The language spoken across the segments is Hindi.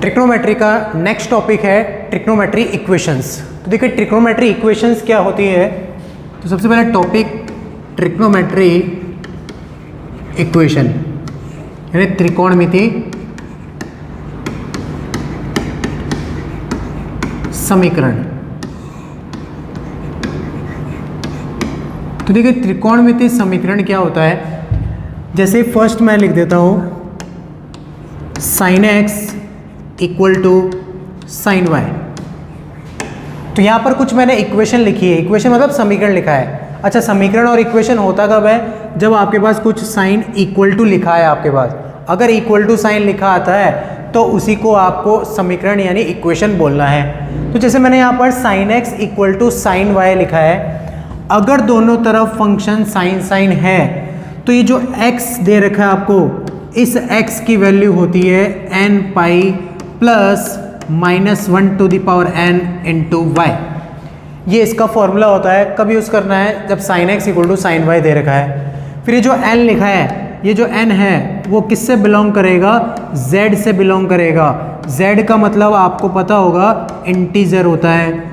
ट्रिग्नोमेट्री का नेक्स्ट टॉपिक है ट्रिग्नोमेट्री इक्वेशंस। तो देखिए ट्रिग्नोमेट्री इक्वेशंस क्या होती है। तो सबसे पहले टॉपिक ट्रिग्नोमेट्री इक्वेशन यानी त्रिकोणमिति समीकरण। तो देखिए त्रिकोणमिति समीकरण क्या होता है। जैसे फर्स्ट मैं लिख देता हूँ sine x equal to sine y. तो यहाँ पर कुछ मैंने इक्वेशन लिखी है। इक्वेशन मतलब समीकरण लिखा है। अच्छा, समीकरण और इक्वेशन होता कब है? जब आपके पास कुछ साइन इक्वल टू लिखा है आपके पास। अगर इक्वल टू साइन लिखा आता है तो उसी को आपको समीकरण यानी इक्वेशन बोलना है। तो जैसे मैंने यहाँ पर sine x equal to sine y लिखा है। अगर दोनों तरफ फंक्शन साइन साइन है तो ये जो x दे रखा है आपको, इस x की वैल्यू होती है n pi plus -1 to the power n into y. ये इसका फॉर्मूला होता है। कब यूज़ करना है? जब sine x equal to sine y दे रखा है। फिर ये जो n लिखा है, ये जो n है वो किससे बिलोंग करेगा? z से बिलोंग करेगा। z का मतलब आपको पता होगा इंटीजर होता है,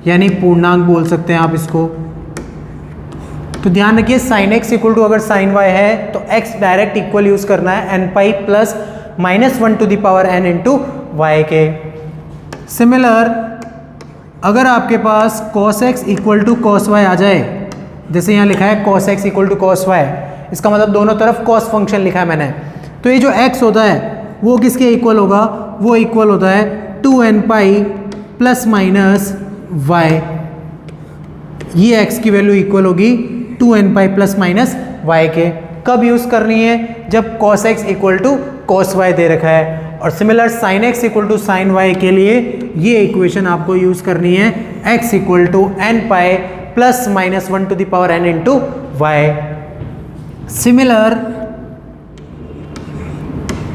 यानी पूर्णांक बोल सकते हैं आप इसको। तो ध्यान रखिए साइन एक्स इक्वल टू अगर साइन वाई है तो x डायरेक्ट इक्वल यूज करना है n pi plus -1 to the power n into y के। सिमिलर अगर आपके पास cos x equal to cos y आ जाए, जैसे यहाँ लिखा है cos x equal to cos y, इसका मतलब दोनों तरफ cos फंक्शन लिखा है मैंने। तो ये जो x होता है वो किसके इक्वल होगा? वो इक्वल होता है 2n pi plus minus y। ये x की वैल्यू इक्वल होगी 2n pi plus minus y के। कब यूज करनी है? जब cos x equal to cos y दे रखा है। और similar sin x equal to sin y के लिए ये इक्वेशन आपको यूज करनी है x equal to n pi plus -1 to the power n into y. Similar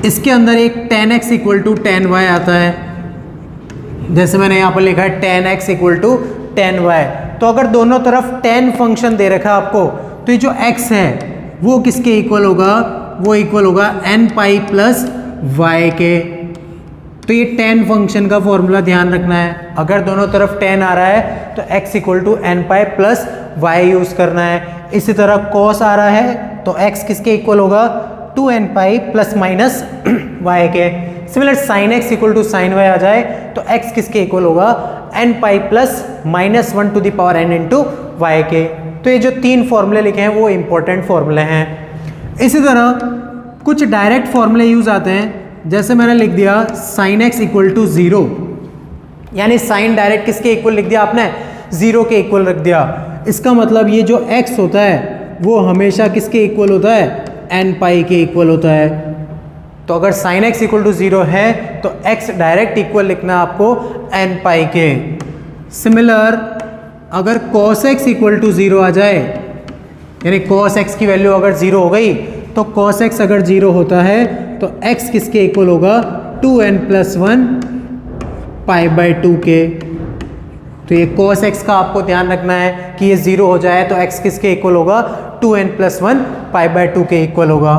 इसके अंदर एक tan x equal to tan y आता है। जैसे मैंने यहाँ पर लिखा है tan x equal to tan y। तो अगर दोनों तरफ tan फंक्शन दे रखा है आपको, तो ये जो x है वो किसके इक्वल होगा? वो इक्वल होगा n पाई प्लस y के। तो ये tan फंक्शन का फॉर्मूला ध्यान रखना है। अगर दोनों तरफ tan आ रहा है तो x equal to n pi plus y use करना है। इसी तरह cos आ रहा है तो x किसके इक्वल होगा? 2n pi plus minus y के। Similar sine x equal to sine y आ जाए तो x किसके इक्वल होगा? n pi plus -1 to the power n into y के। तो ये जो तीन फॉर्मूले लिखे हैं वो इंपॉर्टेंट फॉर्मूले हैं। इसी तरह कुछ डायरेक्ट फॉर्मूले यूज आते हैं। जैसे मैंने लिख दिया साइन x इक्वल टू 0, यानी साइन डायरेक्ट किसके इक्वल लिख दिया आपने? 0 के इक्वल रख दिया। इसका मतलब ये जो x होता है वो हमेशा किसके इक्वल होता है? n पाई के इक्वल होता है। तो अगर साइन x इक्वल टू 0 है तो x डायरेक्ट इक्वल लिखना है आपको n पाई के। सिमिलर अगर cos x इक्वल टू 0 आ जाए, यानी cos x की वैल्यू अगर 0 हो गई, तो cos x अगर 0 होता है तो x किसके इक्वल होगा? 2n प्लस 1 पाई बाई 2 के। तो ये cos x का आपको ध्यान रखना है कि ये 0 हो जाए तो x किसके इक्वल होगा? 2n प्लस 1 पाई बाई 2 के इक्वल होगा।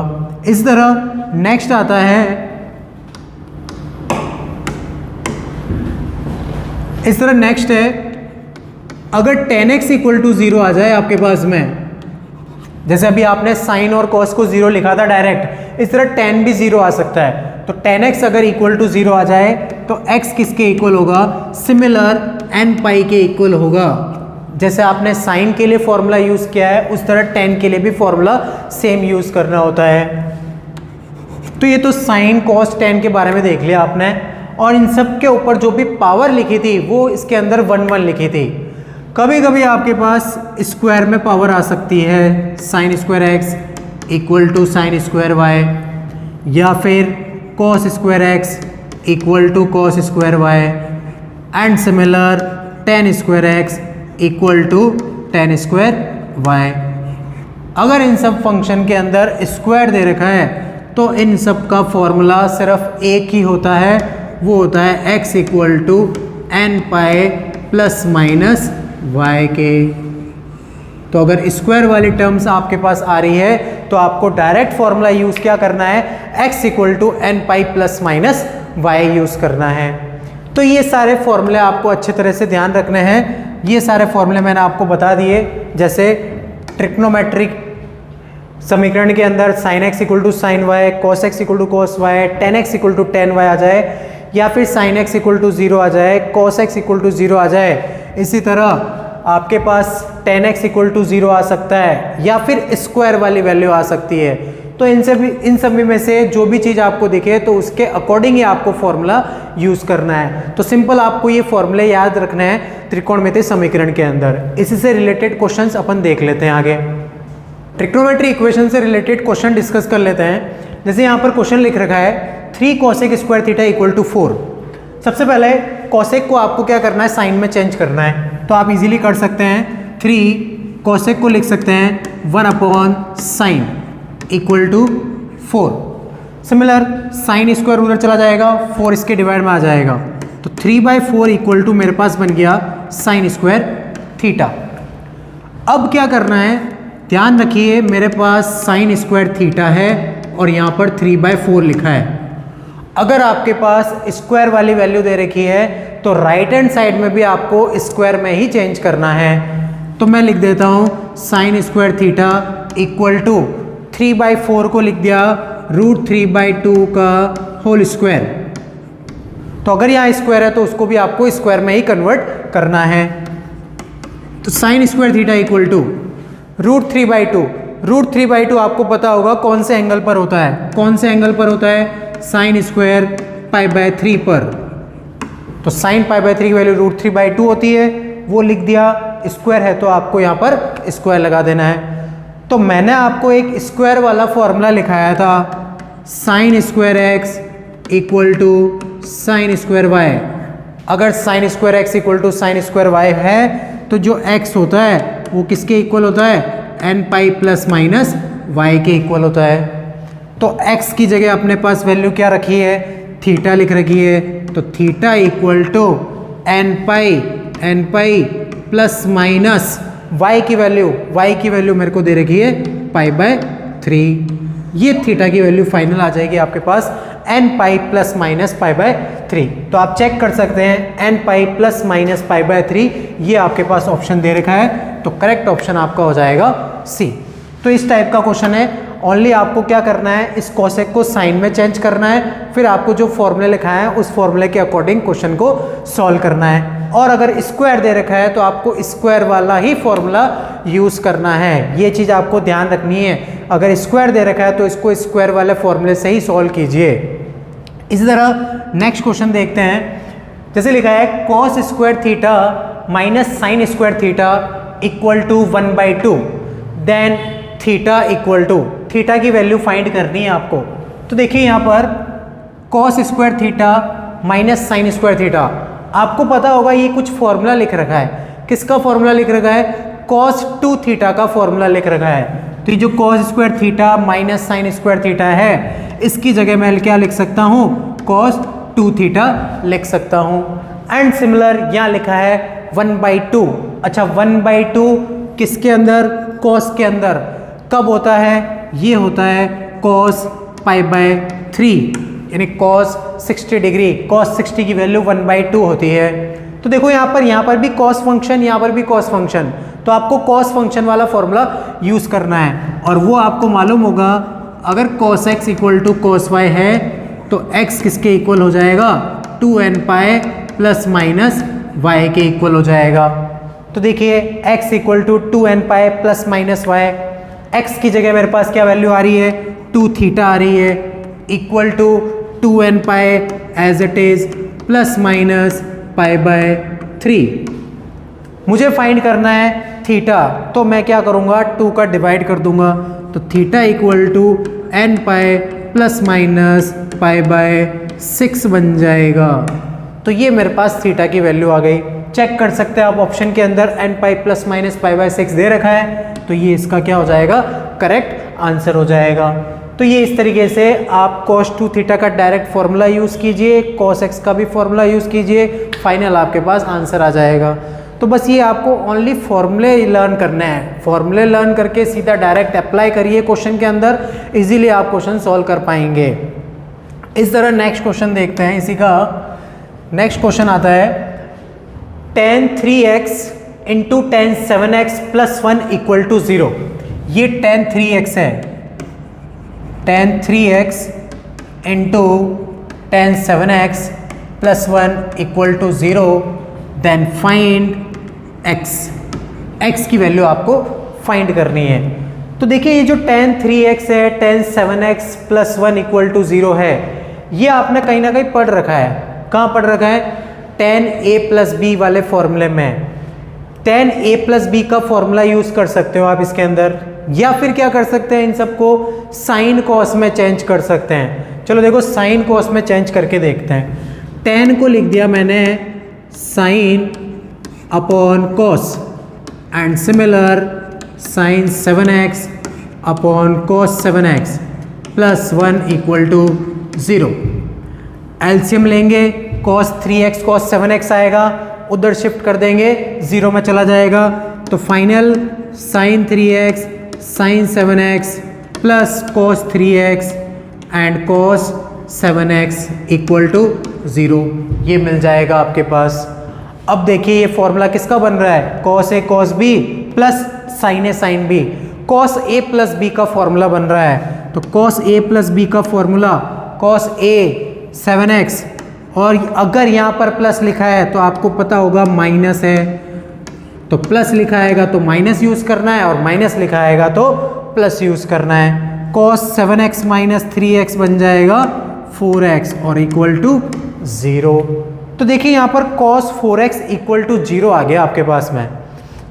इस तरह नेक्स्ट आता है, इस तरह नेक्स्ट है अगर tan x इक्वल टू 0 आ जाए आपके पास में, जैसे अभी आपने साइन और cos को 0 लिखा था डायरेक्ट, इस तरह tan भी 0 आ सकता है। तो tan x अगर इक्वल टू 0 आ जाए तो x किसके इक्वल होगा? सिमिलर n पाई के इक्वल होगा। जैसे आपने साइन के लिए फॉर्मूला यूज किया है उस तरह tan के लिए भी फॉर्मूला सेम यूज करना होता है। तो ये तो साइन cos tan के बारे में देख लिया आपने। और इन सब के ऊपर जो भी पावर लिखी थी वो इसके अंदर 1 1 लिखी थी। कभी कभी आपके पास स्क्वायर में पावर आ सकती है, sine square x equal to sine square y, या फिर cos square x equal to cos square y, and similar tan square x equal to tan square Y. अगर इन सब फंक्शन के अंदर स्क्वायर दे रखा है तो इन सब का फॉर्मूला सिर्फ एक ही होता है, वो होता है x equal to n pi plus minus y के। तो अगर स्क्वायर वाली टर्म्स आपके पास आ रही है तो आपको डायरेक्ट फॉर्मूला यूज क्या करना है, x equal to n pi plus minus y use करना है। तो ये सारे फॉर्मूले आपको अच्छे तरह से ध्यान रखने हैं। ये सारे फॉर्मूले मैंने आपको बता दिए, जैसे ट्रिग्नोमेट्रिक समीकरण के अंदर sin x equal to sine y, cos x equal to cos y, tan x equal to tan y आ जाए, या फिर sin x इक्वल टू 0 आ जाए, cos x इक्वल टू 0 आ जाए। इसी तरह आपके पास tan x इक्वल टू 0 आ सकता है, या फिर स्क्वायर वाली वैल्यू आ सकती है। तो इन सभी में से जो भी चीज़ आपको दिखे तो उसके अकॉर्डिंग ही आपको फॉर्मूला यूज़ करना है। तो सिंपल आपको ये फॉर्मूले याद रखना है त्रिकोणमितीय समीकरण के अंदर। इसी से रिलेटेड क्वेश्चंस अपन देख लेते हैं आगे। ट्रिग्नोमेट्री इक्वेशन से रिलेटेड क्वेश्चन डिस्कस कर लेते हैं। जैसे यहाँ पर क्वेश्चन लिख रखा है 3 cosec square theta equal to 4। सबसे पहले cosec को आपको क्या करना है, साइन में चेंज करना है। तो आप इजीली कर सकते हैं, 3 cosec को लिख सकते हैं 1 upon sine equal to 4। Similar sine square उधर चला जाएगा, 4 इसके डिवाइड में आ जाएगा, तो 3/4 इक्वल टू मेरे पास बन गया साइन स्क्वायर थीटा। अब क्या करना है, ध्यान रखिए मेरे पास साइन स्क्वायर थीटा है और यहाँ पर 3/4 लिखा है। अगर आपके पास स्क्वायर वाली वैल्यू दे रखी है तो राइट हैंड साइड में भी आपको स्क्वायर में ही चेंज करना है। तो मैं लिख देता हूँ sine square theta equal to 3/4 को लिख दिया √3/2 का होल स्क्वायर। तो अगर यहाँ स्क्वायर है तो उसको भी आपको स्क्वायर में ही कन्वर्ट करना है। तो sine square theta equal to √3/2। √3/2 आपको पता होगा कौन से एंगल पर होता है, कौन से एंगल पर होता है, साइन स्क्वायर π/3 पर। तो साइन π/3 की वैल्यू √3/2 होती है, वो लिख दिया। स्क्वायर है तो आपको यहाँ पर स्क्वायर लगा देना है। तो मैंने आपको एक स्क्वायर वाला फॉर्मूला लिखाया था, sine square x equal to sine square Y. अगर sine square x equal to sine square Y है तो जो एक्स होता है वो किसके इक्वल होता है, n प्लस माइनस वाई के इक्वल होता है। तो x की जगह अपने पास वैल्यू क्या रखी है, थीटा लिख रखी है। तो theta equal to n plus minus y की वैल्यू मेरे को दे रखी है π/3। ये थीटा की वैल्यू फाइनल आ जाएगी आपके पास n प्लस माइनस π/3। तो आप चेक कर सकते हैं n प्लस माइनस π/3 ये आपके पास ऑप्शन दे रखा है। तो करेक्ट ऑप्शन आपका हो जाएगा सी। तो इस टाइप का क्वेश्चन है। ओनली आपको क्या करना है, इस कॉसेक को साइन में चेंज करना है, फिर आपको जो फॉर्मूले लिखा है उस फॉर्मूले के अकॉर्डिंग क्वेश्चन को सॉल्व करना है। और अगर स्क्वायर दे रखा है तो आपको स्क्वायर वाला ही फॉर्मूला यूज करना है। ये चीज आपको ध्यान रखनी है। अगर स्क्वायर दे रखा है तो इसको स्क्वायर वाले फॉर्मूले से ही सॉल्व कीजिए। इसी तरह नेक्स्ट क्वेश्चन देखते हैं। जैसे लिखा है cos square theta minus sine square theta equal to 1/2, then theta equal to, theta की वैल्यू फाइंड करनी है आपको। तो देखिए यहाँ पर cos square theta minus sine square theta, आपको पता होगा ये कुछ फॉर्मूला लिख रखा है। किसका फॉर्मूला लिख रखा है, कॉस 2 थीटा का फॉर्मूला लिख रखा है। तो ये जो cos square theta minus sine square theta है, इसकी जगह मैं क्या लिख सकता हूँ, कॉस 2 थीटा लिख सकता हूँ। एंड सिमिलर यहाँ लिखा है 1/2। अच्छा 1/2 किसके अंदर, कॉस के अंदर। कब होता है, ये होता है कॉस π/3, यानी कॉस 60 डिग्री। कॉस 60 की वैल्यू 1/2 होती है। तो देखो यहाँ पर भी कॉस फंक्शन, यहाँ पर भी कॉस फंक्शन, तो आपको कॉस फंक्शन वाला फॉर्मूला यूज करना है। और वो आपको मालूम होगा, अगर cos x equal to cos y है तो x किसके इक्वल हो जाएगा, 2nπ प्लस माइनस y के इक्वल हो जाएगा। तो देखिए x equal to 2nπ plus minus y, x की जगह मेरे पास क्या वैल्यू आ रही है, 2 थीटा आ रही है, equal to 2nπ as it is plus minus π/3। मुझे फाइंड करना है थीटा, तो मैं क्या करूँगा, 2 का डिवाइड कर दूंगा। तो theta equal to nπ plus minus π/6 बन जाएगा। तो ये मेरे पास थीटा की वैल्यू आ गई। चेक कर सकते हैं आप ऑप्शन के अंदर nπ प्लस माइनस π/6 दे रखा है, तो ये इसका क्या हो जाएगा, करेक्ट आंसर हो जाएगा। तो ये इस तरीके से आप cos 2 थीटा का डायरेक्ट फॉर्मूला यूज़ कीजिए, cos x का भी फॉर्मूला यूज़ कीजिए, फाइनल आपके पास आंसर आ जाएगा। तो बस ये आपको ओनली फॉर्मूले लर्न करने हैं। फॉर्मूले लर्न करके सीधा डायरेक्ट अप्लाई करिए क्वेश्चन के अंदर, इजीली आप क्वेश्चन सॉल्व कर पाएंगे। इस तरह नेक्स्ट क्वेश्चन देखते हैं। इसी का नेक्स्ट क्वेश्चन आता है tan 3x into tan 7x plus 1 equal to 0। ये tan 3x है, tan 3x into tan 7x plus 1 equal to 0। Then find x, x की वैल्यू आपको फाइंड करनी है। तो देखिए ये जो tan 3x है, tan 7x plus 1 equal to 0 है, ये आपने कहीं ना कहीं पढ़ रखा है। कहाँ पढ़ रखा है? tan a प्लस बी वाले फॉर्मूले में। tan a प्लस बी का फॉर्मूला यूज कर सकते हो आप इसके अंदर, या फिर क्या कर सकते हैं, इन सबको साइन कॉस में चेंज कर सकते हैं। चलो देखो साइन कॉस में चेंज करके देखते हैं। tan को लिख दिया मैंने sine upon cos, and similar sine 7x upon cos 7x plus 1 equal to 0। LCM लेंगे, कॉस 3x कॉस 7x आएगा, उधर शिफ्ट कर देंगे, 0 में चला जाएगा। तो final sine 3x sine 7x plus cos 3x and cos 7x equal to 0, ये मिल जाएगा आपके पास। अब देखिए ये फॉर्मूला किसका बन रहा है? Cos A cos B plus sign A sine B. Cos A plus b का फॉर्मूला बन रहा है, तो कॉस ए प्लस बी का फॉर्मूला कॉस ए 7x, और अगर यहाँ पर प्लस लिखा है तो आपको पता होगा माइनस है, तो प्लस लिखा आएगा तो माइनस यूज करना है, और माइनस लिखा आएगा तो प्लस यूज करना है। कॉस 7x माइनस 3x बन जाएगा 4x और इक्वल टू 0। तो देखिए यहाँ पर cos 4x इक्वल टू 0 आ गया आपके पास में।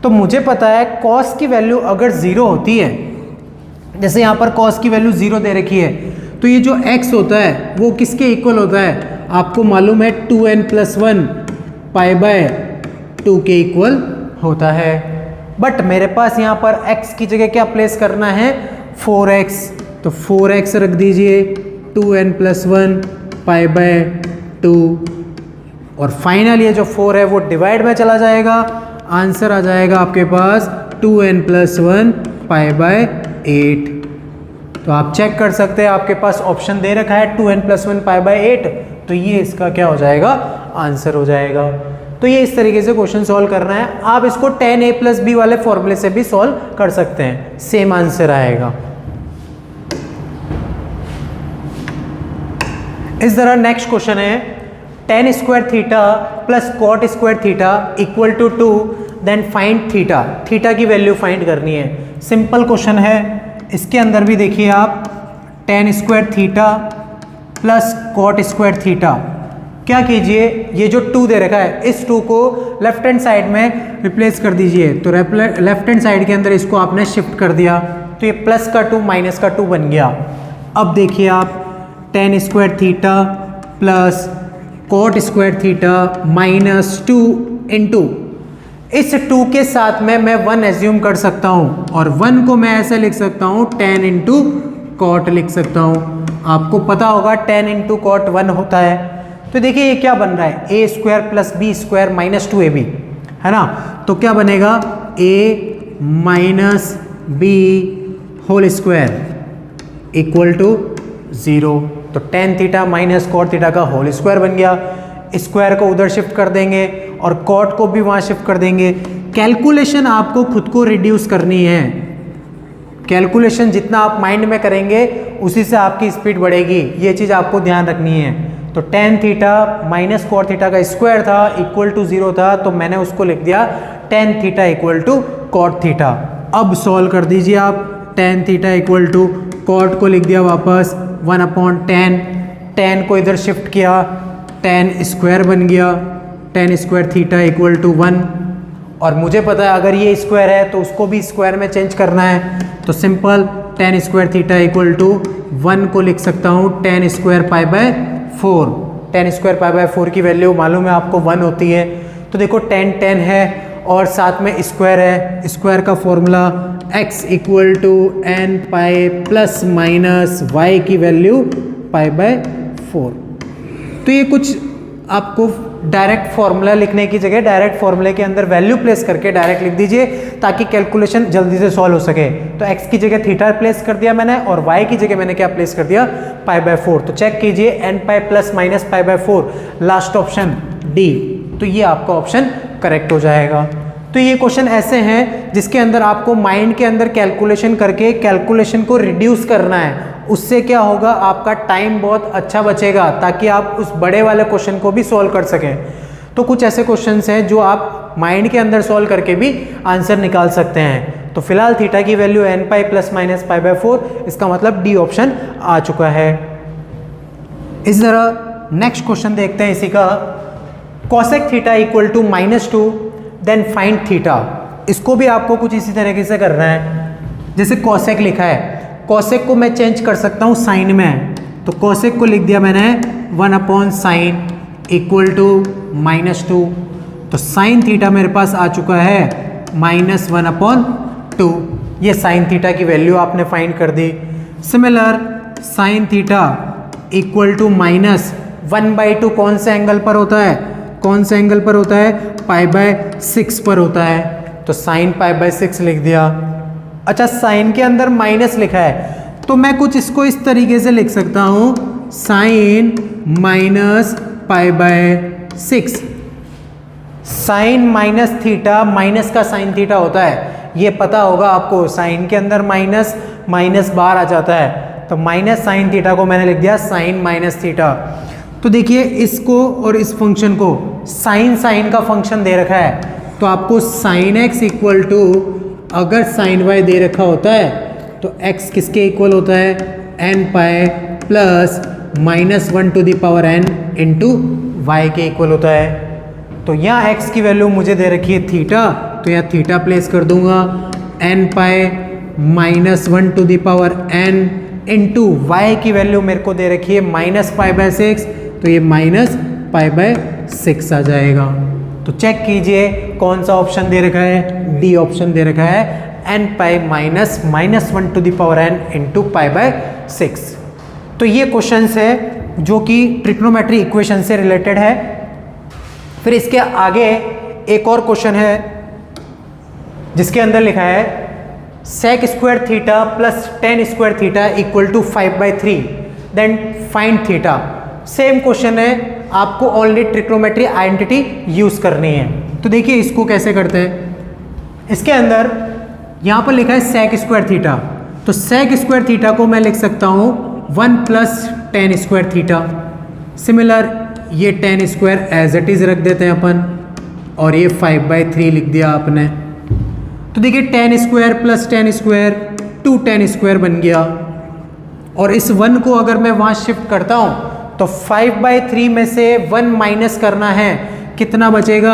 तो मुझे पता है cos की वैल्यू अगर 0 होती है, जैसे यहाँ पर cos की वैल्यू 0 दे रखी है, तो ये जो x होता है वो किसके इक्वल होता है? आपको मालूम है 2n प्लस 1 पाई बाय 2 के इक्वल होता है। बट मेरे पास यहाँ पर x की जगह क्या प्लेस करना है? 4x, तो 4x रख दीजिए, 2n प्लस 1 पाई बाय 2, और फाइनल ये जो 4 है वो डिवाइड में चला जाएगा, आंसर आ जाएगा आपके पास 2n प्लस 1 पाई बाय 8। तो आप चेक कर सकते हैं, आपके पास ऑप्शन दे रखा है 2n प्लस 1 पाई बाय 8, तो ये इसका क्या हो जाएगा? आंसर हो जाएगा। तो ये इस तरीके से क्वेश्चन सॉल्व करना है। आप इसको tan a प्लस बी वाले फॉर्मूले से भी सॉल्व कर सकते हैं, सेम आंसर आएगा। इस तरह नेक्स्ट क्वेश्चन है tan square theta plus cot square theta equal to 2, then find theta. Theta की वैल्यू फाइंड करनी है। सिंपल क्वेश्चन है, इसके अंदर भी देखिए आप tan square theta plus cot square theta. क्या कीजिए, ये जो 2 दे रखा है, इस 2 को लेफ्ट हैंड साइड में रिप्लेस कर दीजिए। तो लेफ्ट हैंड साइड के अंदर इसको आपने शिफ्ट कर दिया, तो ये प्लस का 2 माइनस का 2 बन गया। अब देखिए आप tan square theta plus cot square theta minus 2 into, इस 2 के साथ में मैं 1 एज्यूम कर सकता हूँ, और 1 को मैं ऐसे लिख सकता हूँ tan इंटू कॉट लिख सकता हूँ। आपको पता होगा tan इंटू कॉट 1 होता है। तो देखिए ये क्या बन रहा है? A square plus B square minus 2ab, है ना? तो क्या बनेगा? a minus B whole square equal to 0। तो tan theta minus cot theta का होल स्क्वायर बन गया। स्क्वायर को उधर शिफ्ट कर देंगे और कॉट को भी वहाँ शिफ्ट कर देंगे। कैलकुलेशन आपको खुद को रिड्यूस करनी है। कैलकुलेशन जितना आप माइंड में करेंगे उसी से आपकी स्पीड बढ़ेगी, ये चीज़ आपको ध्यान रखनी है। तो tan theta minus cot theta का स्क्वायर था इक्वल टू 0 था, तो मैंने उसको लिख दिया tan theta equal to cot theta. अब सॉल्व कर दीजिए आप, tan theta equal to cot को लिख दिया वापस 1/10, tan को इधर शिफ्ट किया, tan स्क्वायर बन गया, tan square theta equal to 1। और मुझे पता है अगर ये स्क्वायर है तो उसको भी स्क्वायर में चेंज करना है, तो simple tan square theta equal to 1 को लिख सकता हूँ tan square pi by 4। tan square pi by 4 की वैल्यू मालूम है आपको 1 होती है। तो देखो tan है और साथ में स्क्वायर है, स्क्वायर का formula x equal to n pi plus minus y की वैल्यू पाई बाय 4। तो ये कुछ आपको डायरेक्ट फॉर्मूला लिखने की जगह डायरेक्ट फॉर्मूले के अंदर वैल्यू प्लेस करके डायरेक्ट लिख दीजिए ताकि कैलकुलेशन जल्दी से सॉल्व हो सके। तो x की जगह थीटा प्लेस कर दिया मैंने और y की जगह मैंने क्या प्लेस कर दिया, π/4। तो चेक कीजिए n pi plus minus π/4, last option D. तो ये आपका ऑप्शन करेक्ट हो जाएगा। तो ये क्वेश्चन ऐसे हैं जिसके अंदर आपको माइंड के अंदर कैलकुलेशन करके कैलकुलेशन को रिड्यूस करना है। उससे क्या होगा, आपका टाइम बहुत अच्छा बचेगा ताकि आप उस बड़े वाले क्वेश्चन को भी सॉल्व कर सकें। तो कुछ ऐसे क्वेश्चंस हैं जो आप माइंड के अंदर सॉल्व करके भी आंसर निकाल सकते हैं। तो फिलहाल थीटा की value n pi plus minus π/4, इसका मतलब डी ऑप्शन आ चुका है। इस तरह नेक्स्ट क्वेश्चन देखते हैं इसी का। cosec theta equal to -2 then find theta. इसको भी आपको कुछ इसी तरीके से करना है। जैसे cosec लिखा है, cosec को मैं चेंज कर सकता हूँ साइन में। तो cosec को लिख दिया मैंने 1/sin इक्वल टू -2। तो साइन थीटा मेरे पास आ चुका है -1/2। ये साइन थीटा की वैल्यू आपने फाइंड कर दी। Similar sine theta equal to -1/2 कौन से एंगल पर होता है, कौन से एंगल पर होता है, π/6 पर होता है। तो साइन π/6 लिख दिया। अच्छा, साइन के अंदर माइनस लिखा है तो मैं कुछ इसको इस तरीके से लिख सकता हूँ, sine minus π/6। Sine minus theta, minus का साइन थीटा होता है, ये पता होगा आपको। साइन के अंदर माइनस, माइनस बाहर आ जाता है। तो माइनस साइन थीटा को मैंने लिख दिया साइन माइनस थीटा। तो देखिए इसको और इस फंक्शन को, साइन साइन का फंक्शन दे रखा है तो आपको साइन एक्स इक्वल टू, अगर साइन वाई दे रखा होता है तो x किसके इक्वल होता है, n pi plus -1/n into y के इक्वल होता है। तो यहाँ x की वैल्यू मुझे दे रखी है थीटा, तो यहाँ थीटा प्लेस कर दूंगा, n पाई -1/n इंटू वाई की वैल्यू मेरे को दे रखी है -π/6, तो ये -π/6 आ जाएगा। तो चेक कीजिए कौन सा ऑप्शन दे रखा है, डी ऑप्शन दे रखा है, n पाई -1/n इंटू π/6। तो ये क्वेश्चन है जो कि ट्रिग्नोमेट्री इक्वेशन से रिलेटेड है। फिर इसके आगे एक और क्वेश्चन है जिसके अंदर लिखा है sec square theta plus tan square theta equal to 5/3 then find theta. Same question है, आपको ओनली ट्रिग्नोमेट्री आइडेंटिटी यूज करनी है। तो देखिए इसको कैसे करते हैं। इसके अंदर यहाँ पर लिखा है sec स्क्वायर थीटा, तो sec स्क्वायर थीटा को मैं लिख सकता हूँ 1 plus tan square theta. Similar ये tan square as it is रख देते हैं अपन, और ये 5/3 लिख दिया आपने। तो देखिए tan square plus tan square 2 tan square बन गया, और इस 1 को अगर मैं वहाँ शिफ्ट करता हूँ तो 5/3 में से 1 माइनस करना है, कितना बचेगा,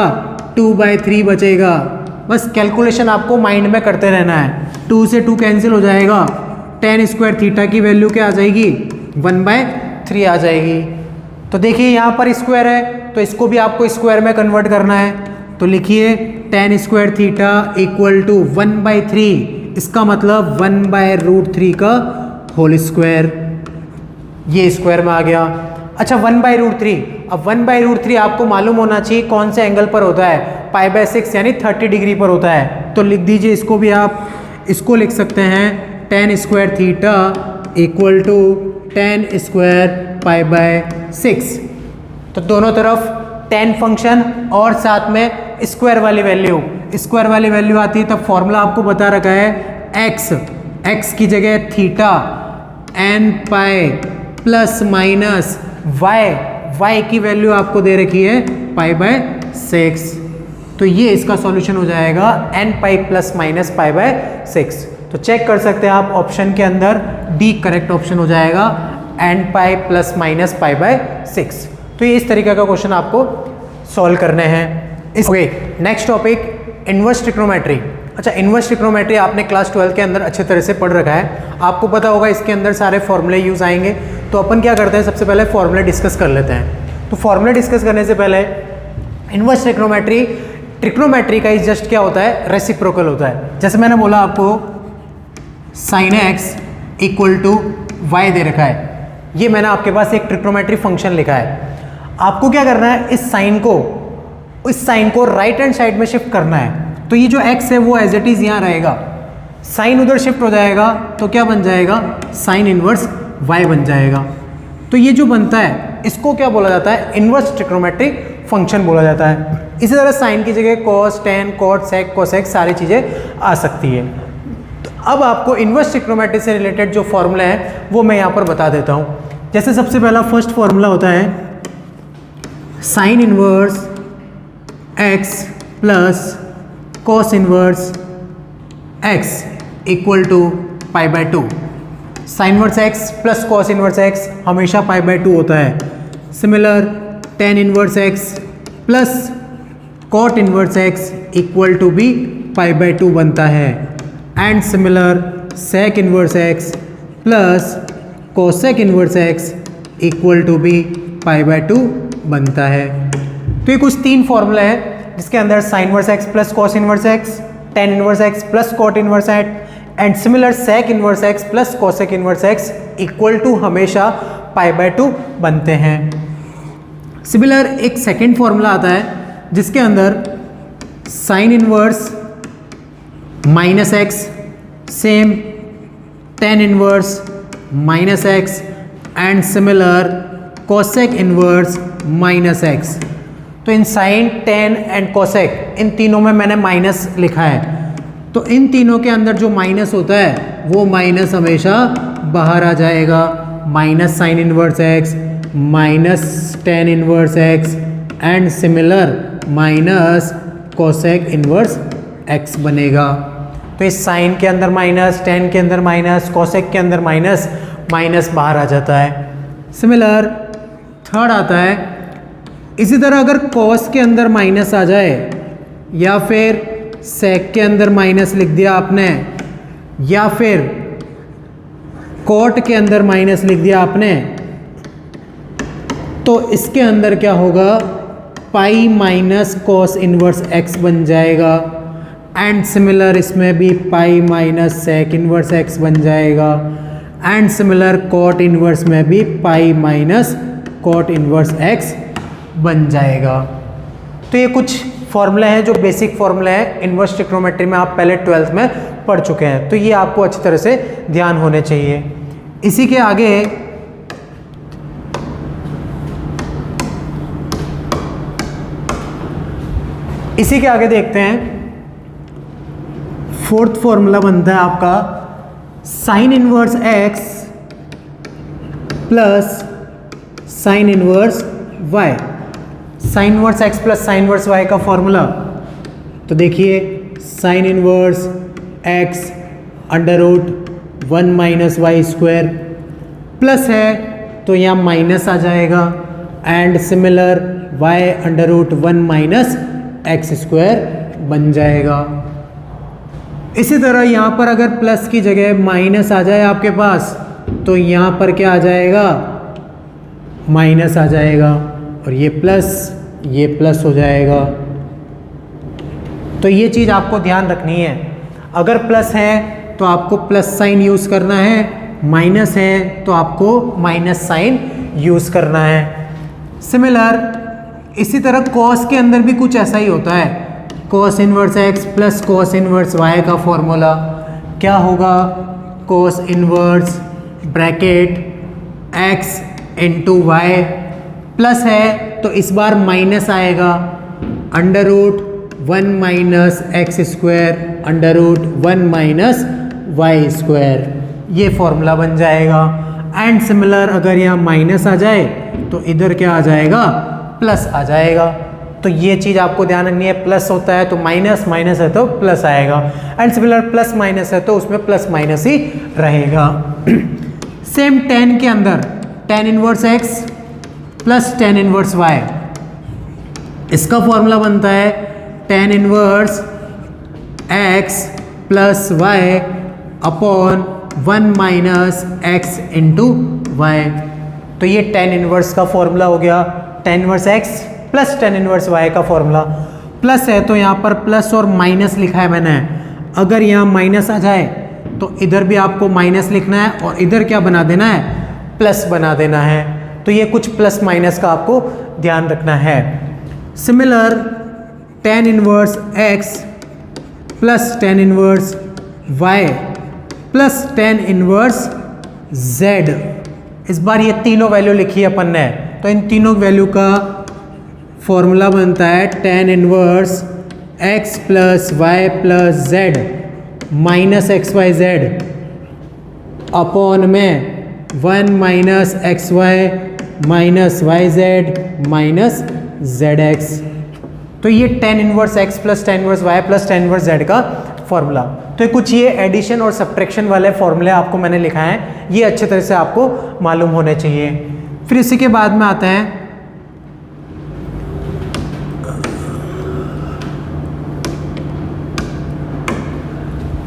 2/3 बचेगा। बस कैलकुलेशन आपको माइंड में करते रहना है। 2 से 2 कैंसिल हो जाएगा, tan स्क्वायर थीटा की वैल्यू क्या आ जाएगी, 1/3 आ जाएगी। तो देखिए यहाँ पर स्क्वायर है तो इसको भी आपको स्क्वायर में कन्वर्ट करना है। तो लिखिए tan square theta equal to 1/3, इसका मतलब 1/√3 का होल स्क्वायर, ये स्क्वायर में आ गया। अच्छा 1/√3, अब 1/√3 आपको मालूम होना चाहिए कौन से एंगल पर होता है, π/6 यानी 30 डिग्री पर होता है। तो लिख दीजिए इसको भी आप, इसको लिख सकते हैं tan square theta equal to tan square π/6। तो दोनों तरफ tan फंक्शन और साथ में स्क्वायर वाली वैल्यू, स्क्वायर वाली वैल्यू आती है तब फॉर्मूला आपको बता रखा है x की जगह theta n pi plus minus y की वैल्यू आपको दे रखी है π/6। तो ये इसका सॉल्यूशन हो जाएगा n पाई प्लस माइनस π/6। तो चेक कर सकते हैं आप ऑप्शन के अंदर डी करेक्ट ऑप्शन हो जाएगा, n पाई प्लस माइनस π/6। तो ये इस तरीके का क्वेश्चन आपको सॉल्व करने हैं। Okay, next topic inverse trigonometry. अच्छा, इनवर्स ट्रिग्नोमेट्री आपने क्लास 12 के अंदर अच्छे तरह से पढ़ रखा है, आपको पता होगा इसके अंदर सारे फॉर्मूले यूज आएंगे। तो अपन क्या करते हैं, सबसे पहले फॉर्मूले डिस्कस कर लेते हैं। तो फॉर्मूले डिस्कस करने से पहले इनवर्स ट्रिग्नोमेट्री का जस्ट क्या होता है, रेसिप्रोकल होता है। जैसे मैंने बोला आपको sin x equal to y दे रखा है, ये मैंने आपके पास एक ट्रिग्नोमेट्री फंक्शन लिखा है। आपको क्या करना है, इस साइन को राइट हैंड साइड में शिफ्ट करना है। तो ये जो x है वो एज इट इज यहाँ रहेगा, साइन उधर शिफ्ट हो जाएगा तो क्या बन जाएगा, साइन इनवर्स y बन जाएगा। तो ये जो बनता है इसको क्या बोला जाता है, इनवर्स ट्रिग्नोमेट्रिक फंक्शन बोला जाता है। इसी तरह साइन की जगह cos, tan, cot, sec, cosec सारी चीज़ें आ सकती है। तो अब आपको इनवर्स ट्रिग्नोमेट्री से रिलेटेड जो फॉर्मूला है वो मैं यहाँ पर बता देता हूँ। जैसे सबसे पहला फर्स्ट फॉर्मूला होता है sine inverse x plus cos inverse x equal to pi by 2। Sine inverse x plus cos inverse x हमेशा पाई बाय 2 होता है। Similar tan inverse x plus cot inverse x equal to भी पाई बाय 2 बनता है। And similar sec inverse x plus cosec inverse x equal to भी पाई बाय 2 बनता है। तो ये कुछ 3 फॉर्मूला है जिसके अंदर sine inverse x plus cos inverse x, tan inverse x plus cot inverse x and similar sec inverse x plus cosec inverse x equal to हमेशा पाई बाय 2 बनते हैं। सिमिलर एक सेकेंड फॉर्मूला आता है जिसके अंदर sine inverse minus x, same tan inverse minus x and similar cosec inverse minus x. तो इन साइन, tan एंड कोसेक इन तीनों में मैंने माइनस लिखा है। तो इन तीनों के अंदर जो माइनस होता है वो माइनस हमेशा बाहर आ जाएगा। Minus sign inverse x, minus tan inverse x and similar minus cosec inverse x बनेगा। तो इस साइन के अंदर माइनस, tan के अंदर माइनस, कोसेक के अंदर माइनस, माइनस बाहर आ जाता है। सिमिलर थर्ड आता है, इसी तरह अगर कॉस के अंदर माइनस आ जाए या फिर सेक के अंदर माइनस लिख दिया आपने या फिर कॉट के अंदर माइनस लिख दिया आपने, तो इसके अंदर क्या होगा, pi minus cos inverse x बन जाएगा। एंड सिमिलर इसमें भी pi minus sec inverse x बन जाएगा। एंड सिमिलर कॉट इनवर्स में भी pi minus cot inverse x बन जाएगा। तो ये कुछ फॉर्मूला है जो बेसिक फॉर्मूला है इनवर्स ट्रिग्नोमेट्री में, आप पहले 12th में पढ़ चुके हैं। तो ये आपको अच्छी तरह से ध्यान होने चाहिए। इसी के आगे देखते हैं, फोर्थ फॉर्मूला बनता है आपका sine inverse x plus sine inverse y। Sine inverse x plus sine inverse y का फॉर्मूला, तो देखिए sine inverse x under root 1 minus Y square plus है तो यहाँ माइनस आ जाएगा and similar y under root 1 minus x square बन जाएगा। इसी तरह यहाँ पर अगर प्लस की जगह माइनस आ जाए आपके पास तो यहाँ पर क्या आ जाएगा, माइनस आ जाएगा और ये प्लस हो जाएगा। तो ये चीज़ आपको ध्यान रखनी है, अगर प्लस है तो आपको प्लस साइन यूज़ करना है, माइनस है तो आपको माइनस साइन यूज़ करना है। सिमिलर इसी तरह कॉस के अंदर भी कुछ ऐसा ही होता है, cos inverse x plus cos inverse y का फॉर्मूला क्या होगा, cos inverse bracket x into y plus है तो इस बार माइनस आएगा under root 1 minus x square under root 1 minus Y square, ये फॉर्मूला बन जाएगा। एंड सिमिलर अगर यहाँ माइनस आ जाए तो इधर क्या आ जाएगा, प्लस आ जाएगा। तो ये चीज़ आपको ध्यान रखनी है, प्लस होता है तो माइनस, माइनस है तो प्लस आएगा एंड सिमिलर प्लस माइनस है तो उसमें प्लस माइनस ही रहेगा। सेम tan के अंदर tan inverse x plus tan inverse y, इसका फॉर्मूला बनता है tan inverse x plus y upon 1 minus x into y। तो ये tan इनवर्स का फॉर्मूला हो गया, tan inverse x plus tan inverse y का फॉर्मूला। प्लस है तो यहाँ पर प्लस और माइनस लिखा है मैंने, अगर यहाँ माइनस आ जाए तो इधर भी आपको माइनस लिखना है और इधर क्या बना देना है, प्लस बना देना है। तो ये कुछ प्लस माइनस का आपको ध्यान रखना है। Similar tan inverse x plus tan inverse y plus tan inverse z, इस बार ये तीनों वैल्यू लिखी है अपन ने, तो इन तीनों वैल्यू का फॉर्मूला बनता है tan inverse x plus y plus z minus x y z upon में 1 minus x y minus y z minus z x. तो ये tan inverse x plus tan inverse y plus tan inverse z का फॉर्मूला। तो कुछ ये एडिशन और सब्ट्रैक्शन वाले फॉर्मूले आपको मैंने लिखा है, ये अच्छे तरह से आपको मालूम होने चाहिए। फिर इसी के बाद में आता है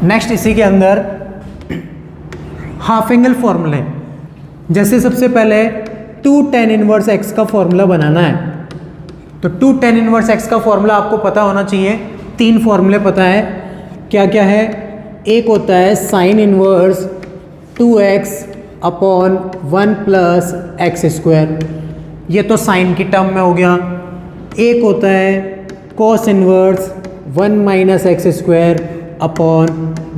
नेक्स्ट, इसी के अंदर हाफ एंगल फॉर्मूले। जैसे सबसे पहले 2 tan इनवर्स x का फॉर्मूला बनाना है, तो 2 tan इनवर्स x का फॉर्मूला आपको पता होना चाहिए। 3 फॉर्मूले पता है, क्या क्या है। एक होता है sine inverse 2x upon 1 plus x square, ये तो साइन की टर्म में हो गया। एक होता है cos inverse 1 minus x square upon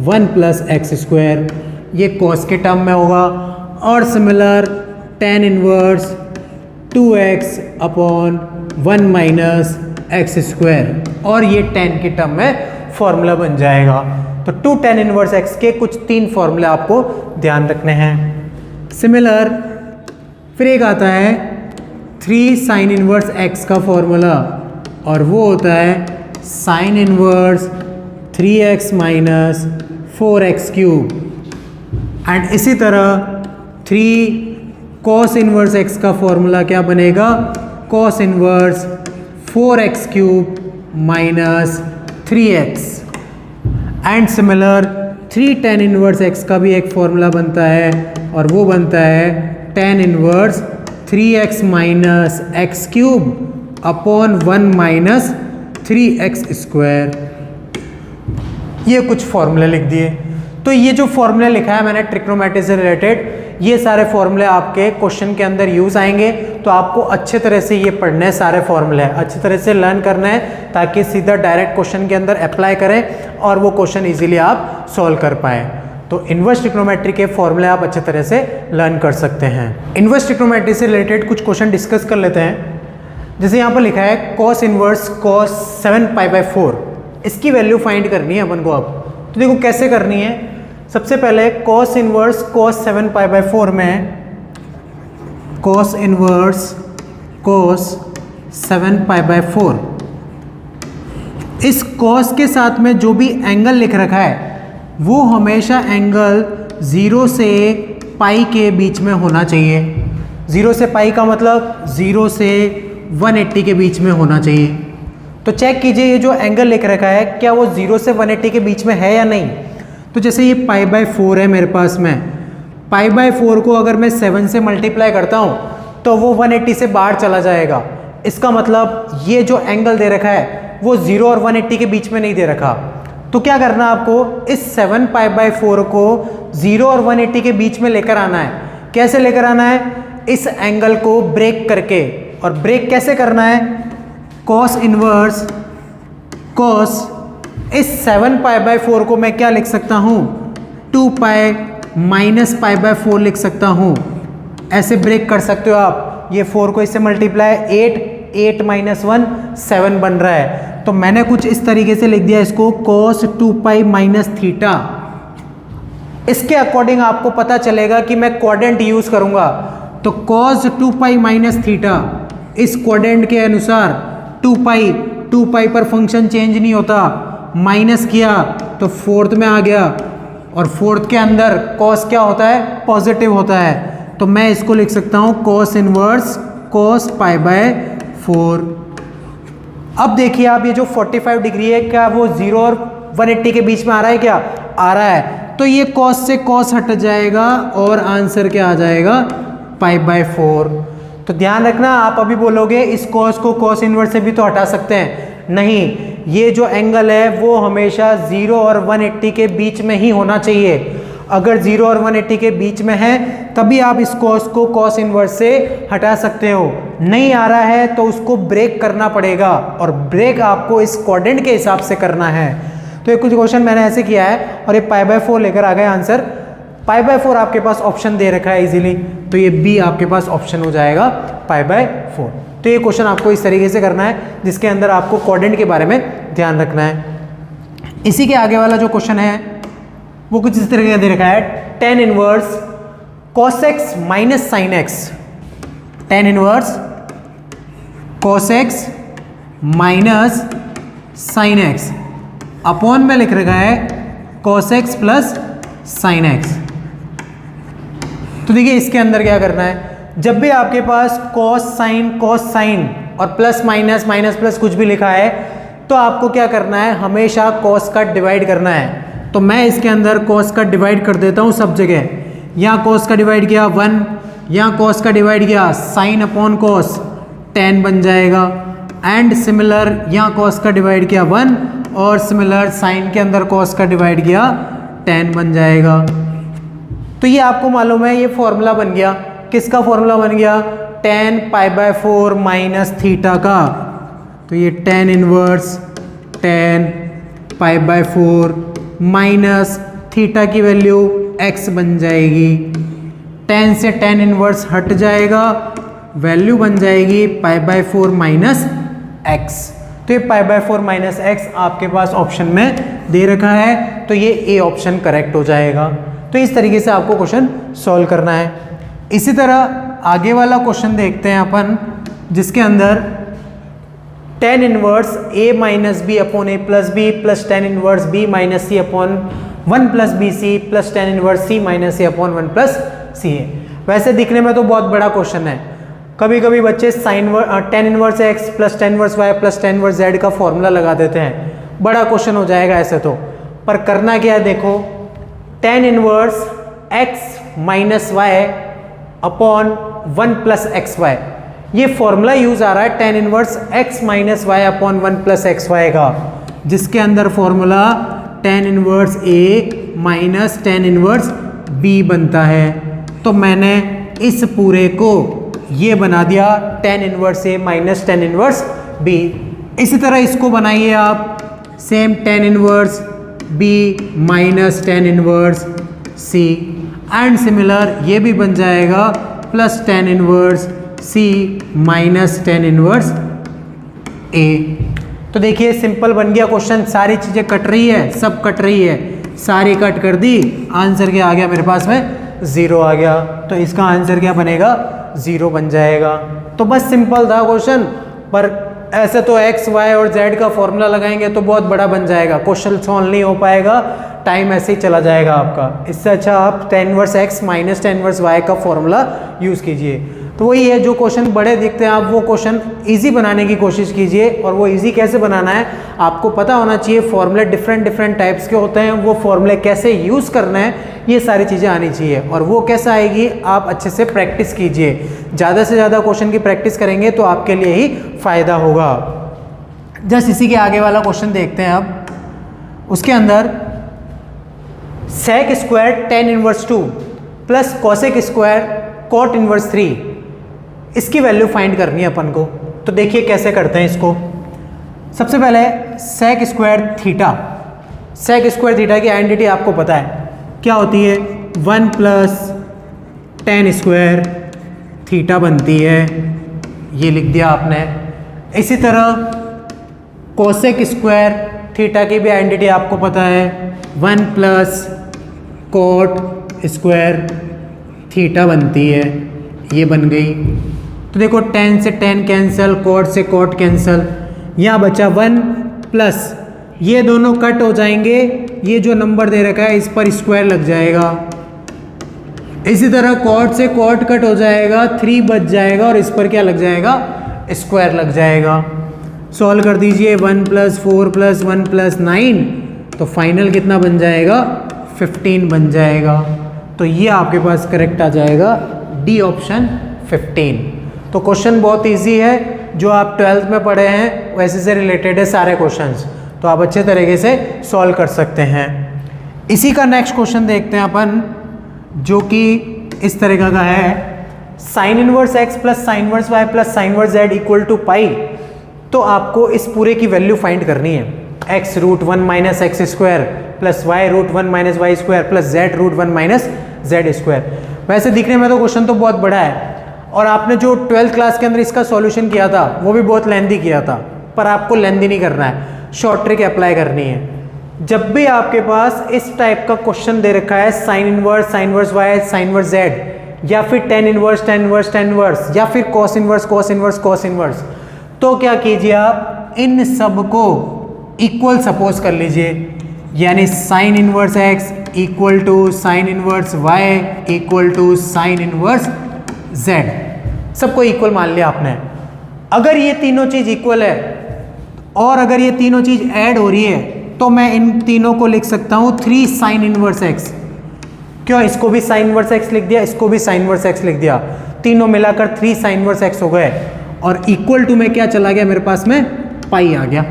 1 plus x square, ये कॉस के टर्म में होगा। और similar tan inverse 2x upon 1 minus x square, और ये tan के टर्म में फॉर्मूला बन जाएगा। तो 2 tan इनवर्स x के कुछ 3 फॉर्मूले आपको ध्यान रखने हैं। सिमिलर फिर एक आता है 3 साइन इनवर्स x का फॉर्मूला, और वो होता है sine inverse 3x minus 4x cube. And इसी तरह 3 कॉस इनवर्स x का फॉर्मूला क्या बनेगा, cos inverse 4x cube minus 3x। And similar 3 tan inverse x का भी एक फॉर्मूला बनता है, और वो बनता है tan inverse 3x minus x cube upon 1 minus 3x square. ये कुछ फॉर्मूले लिख दिए। तो ये जो फॉर्मूला लिखा है मैंने ट्रिग्नोमेट्री से रिलेटेड, ये सारे फॉर्मूले आपके क्वेश्चन के अंदर यूज आएंगे। तो आपको अच्छे तरह से ये पढ़ने हैं, सारे फॉर्मूले अच्छे तरह से लर्न करना है, ताकि सीधा डायरेक्ट क्वेश्चन के अंदर अप्लाई करें और वो क्वेश्चन इजीली आप सॉल्व कर पाएँ। तो इनवर्स ट्रिग्नोमेट्री के फॉर्मूले आप अच्छे तरह से लर्न कर सकते हैं। इनवर्स ट्रिग्नोमेट्री से रिलेटेड कुछ क्वेश्चन डिस्कस कर लेते हैं। जैसे यहाँ पर लिखा है कॉस इनवर्स कॉस 7π/4, इसकी वैल्यू फाइंड करनी है अपन को। अब तो देखो कैसे करनी है। सबसे पहले कॉस इनवर्स कॉस 7π/4 में कॉस इनवर्स कॉस 7π/4, इस कॉस के साथ में जो भी एंगल लिख रखा है वो हमेशा एंगल 0 से पाई के बीच में होना चाहिए। 0 से पाई का मतलब 0 से 180 के बीच में होना चाहिए। तो चेक कीजिए ये जो एंगल लिख रखा है क्या वो 0 से 180 के बीच में है या नहीं। तो जैसे ये π/4 है मेरे पास में, π/4 को अगर मैं 7 से मल्टीप्लाई करता हूँ तो वो 180 से बाहर चला जाएगा। इसका मतलब ये जो एंगल दे रखा है वो 0 और 180 के बीच में नहीं दे रखा। तो क्या करना है आपको, इस 7π/4 को 0 और 180 के बीच में लेकर आना है। कैसे लेकर आना है, इस एंगल को ब्रेक करके। और ब्रेक कैसे करना है, कॉस इनवर्स कॉस, इस 7π/4 को मैं क्या लिख सकता हूँ, 2π माइनस π/4 लिख सकता हूँ। ऐसे ब्रेक कर सकते हो आप। ये 4 को इससे मल्टीप्लाई 8 माइनस 1 7 बन रहा है। तो मैंने कुछ इस तरीके से लिख दिया इसको cos 2π माइनस थीटा। इसके अकॉर्डिंग आपको पता चलेगा कि मैं क्वाड्रेंट यूज करूंगा। तो cos 2π माइनस थीटा, इस क्वाड्रेंट के अनुसार 2π पर फंक्शन चेंज नहीं होता, माइनस किया तो फोर्थ में आ गया, और फोर्थ के अंदर cos क्या होता है, पॉजिटिव होता है। तो मैं इसको लिख सकता हूँ cos इनवर्स cos π/4। अब देखिए आप, ये जो 45 डिग्री है क्या वो 0 और 180 के बीच में आ रहा है, क्या आ रहा है। तो ये cos से cos हट जाएगा और आंसर क्या आ जाएगा, π/4। तो ध्यान रखना, आप अभी बोलोगे इस cos को cos इनवर्स से भी तो हटा सकते हैं। नहीं, ये जो एंगल है वो हमेशा 0 और 180 के बीच में ही होना चाहिए। अगर 0 और 180 के बीच में है तभी आप इस कॉस को कॉस इनवर्स से हटा सकते हो। नहीं आ रहा है तो उसको ब्रेक करना पड़ेगा, और ब्रेक आपको इस क्वाड्रेंट के हिसाब से करना है। तो ये कुछ क्वेश्चन मैंने ऐसे किया है और ये π/4 लेकर आ गए आंसर। π/4 आपके पास ऑप्शन दे रखा है इजीली, तो ये बी आपके पास ऑप्शन हो जाएगा π/4। तो ये क्वेश्चन आपको इस तरीके से करना है जिसके अंदर आपको क्वाड्रेंट के बारे में ध्यान रखना है। इसी के आगे वाला जो क्वेश्चन है वो कुछ इस तरीके का दे रखा है, tan inverse cos x minus sine x, tan inverse cos x minus sine x upon में लिख रखा है cos x plus sine x। तो देखिए इसके अंदर क्या करना है, जब भी आपके पास cos साइन और प्लस माइनस माइनस प्लस कुछ भी लिखा है तो आपको क्या करना है, हमेशा cos का डिवाइड करना है। तो मैं इसके अंदर cos का डिवाइड कर देता हूँ सब जगह। यहाँ cos का डिवाइड किया 1, यहाँ cos का डिवाइड किया साइन अपॉन cos, tan बन जाएगा। एंड सिमिलर यहाँ cos का डिवाइड किया 1 और सिमिलर साइन के अंदर cos का डिवाइड किया tan बन जाएगा। तो ये आपको मालूम है, ये फॉर्मूला बन गया। किसका फॉर्मूला बन गया, tan π/4 माइनस थीटा का। तो ये tan inverse tan π/4 minus theta की वैल्यू x बन जाएगी। tan से tan इनवर्स हट जाएगा, वैल्यू बन जाएगी π/4 माइनस x। तो ये π/4 माइनस x आपके पास ऑप्शन में दे रखा है, तो ये ए ऑप्शन करेक्ट हो जाएगा। तो इस तरीके से आपको क्वेश्चन सॉल्व करना है। इसी तरह आगे वाला क्वेश्चन देखते हैं अपन, जिसके अंदर tan inverse a minus B upon A plus B plus tan inverse b minus C upon 1 plus B C plus tan inverse c minus A upon 1 plus C है। वैसे दिखने में तो बहुत बड़ा क्वेश्चन है। कभी कभी बच्चे tan inverse x plus tan inverse y plus tan inverse z का फॉर्मूला लगा देते हैं, बड़ा क्वेश्चन हो जाएगा ऐसे तो। पर करना क्या है, देखो tan inverse x minus y upon 1 plus x y, ये फॉर्मूला यूज आ रहा है tan inverse x minus y upon 1 plus x y का, जिसके अंदर formula tan inverse a minus tan inverse b बनता है। तो मैंने इस पूरे को ये बना दिया tan inverse a minus tan inverse b। इसी तरह इसको बनाइए आप, same tan inverse b minus tan inverse c, and similar ये भी बन जाएगा plus tan inverse c minus tan inverse a। तो देखिए सिंपल बन गया क्वेश्चन, सारी चीज़ें कट रही है, सब कट रही है, सारी कट कर दी, आंसर क्या आ गया मेरे पास में 0 आ गया। तो इसका आंसर क्या बनेगा, 0 बन जाएगा। तो बस सिंपल था क्वेश्चन, पर ऐसे तो x y और z का फॉर्मूला लगाएंगे तो बहुत बड़ा बन जाएगा, क्वेश्चन सॉल्व नहीं हो पाएगा, टाइम ऐसे ही चला जाएगा आपका। इससे अच्छा आप tan inverse x minus tan inverse y का फॉर्मूला यूज़ कीजिए। तो वही है, जो क्वेश्चन बड़े दिखते हैं आप वो क्वेश्चन इजी बनाने की कोशिश कीजिए। और वो इजी कैसे बनाना है आपको पता होना चाहिए, फॉर्मूले डिफरेंट टाइप्स के होते हैं, वो फॉर्मूले कैसे यूज़ करना है ये सारी चीज़ें आनी चाहिए। और वो कैसे आएगी, आप अच्छे से प्रैक्टिस कीजिए, ज़्यादा से ज़्यादा क्वेश्चन की प्रैक्टिस करेंगे तो आपके लिए ही फ़ायदा होगा। जस्ट इसी के आगे वाला क्वेश्चन देखते हैं अब। उसके अंदर sec square tan inverse 2 plus cosec square cot inverse 3, इसकी वैल्यू फाइंड करनी है अपन को। तो देखिए कैसे करते हैं इसको। सबसे पहले sec square theta, sec square theta की आइडेंटिटी आपको पता है क्या होती है, 1 प्लस tan स्क्वायर थीटा बनती है, ये लिख दिया आपने। इसी तरह कोसेक स्क्वायर थीटा की भी आइडेंटिटी आपको पता है, 1 प्लस कोट स्क्वायर थीटा बनती है, ये बन गई। तो देखो tan से tan कैंसिल, कोट से कोट कैंसिल, यहाँ बचा 1 प्लस ये दोनों कट हो जाएंगे, ये जो नंबर दे रखा है इस पर स्क्वायर लग जाएगा। इसी तरह कोट से कोट कट हो जाएगा, 3 बच जाएगा और इस पर क्या लग जाएगा, स्क्वायर लग जाएगा। सॉल्व कर दीजिए, 1 प्लस 4 प्लस 1 प्लस 9, तो फाइनल कितना बन जाएगा, 15 बन जाएगा। तो ये आपके पास करेक्ट आ जाएगा, डी ऑप्शन 15। तो क्वेश्चन बहुत इजी है, जो आप 12th में पढ़े हैं वैसे से रिलेटेड है सारे क्वेश्चंस, तो आप अच्छे तरीके से सॉल्व कर सकते हैं। इसी का नेक्स्ट क्वेश्चन देखते हैं अपन, जो कि इस तरीका का है, sine inverse x plus sine inverse Y plus sine inverse Z equal to pi, तो आपको इस पूरे की वैल्यू फाइंड करनी है। X root 1 minus x square plus Y root 1 minus Y square plus Z root 1 minus Z square. वैसे दिखने में तो क्वेश्चन तो बहुत बड़ा है, और आपने जो 12th क्लास के अंदर इसका सॉल्यूशन किया था वो भी बहुत लेंथी किया था, पर आपको लेंथी नहीं करना है, शॉर्ट ट्रिक अप्लाई करनी है। जब भी आपके पास इस टाइप का क्वेश्चन दे रखा है, sine inverse y sine inverse z, या फिर टेन इनवर्स या फिर कॉस इनवर्स, तो क्या कीजिए आप इन सब को इक्वल सपोज कर लीजिए, यानी sine inverse x equal to sine inverse y equal to sine inverse z, सबको इक्वल मान लिया आपने। अगर ये तीनों चीज इक्वल है और अगर ये तीनों चीज ऐड हो रही है, तो मैं इन तीनों को लिख सकता हूं 3 साइन इनवर्स एक्स। क्यों, इसको भी साइन इनवर्स एक्स लिख दिया, इसको भी साइन इनवर्स एक्स लिख दिया, तीनों मिलाकर 3 साइन इनवर्स एक्स हो गए, और इक्वल टू में क्या चला गया मेरे पास में, पाई आ गया।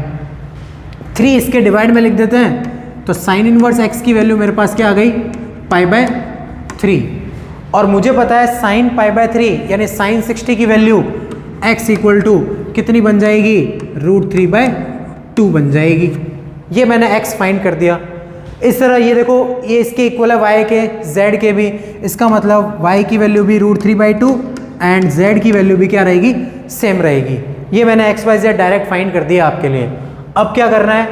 3 इसके डिवाइड में लिख देते हैं, तो साइन इनवर्स एक्स की वैल्यू मेरे पास क्या आ गई, पाई बाय 3, और मुझे पता है साइन पाई बाय 3 यानी साइन 60 की वैल्यू x इक्वल टू कितनी बन जाएगी, रूट 3 बाय 2 बन जाएगी। ये मैंने x फाइंड कर दिया। इस तरह ये देखो, ये इसके इक्वल है y के, z के भी, इसका मतलब y की वैल्यू भी रूट 3 बाई 2 एंड z की वैल्यू भी क्या रहेगी, सेम रहेगी। ये मैंने x y z direct find कर दिया आपके लिए। अब क्या करना है,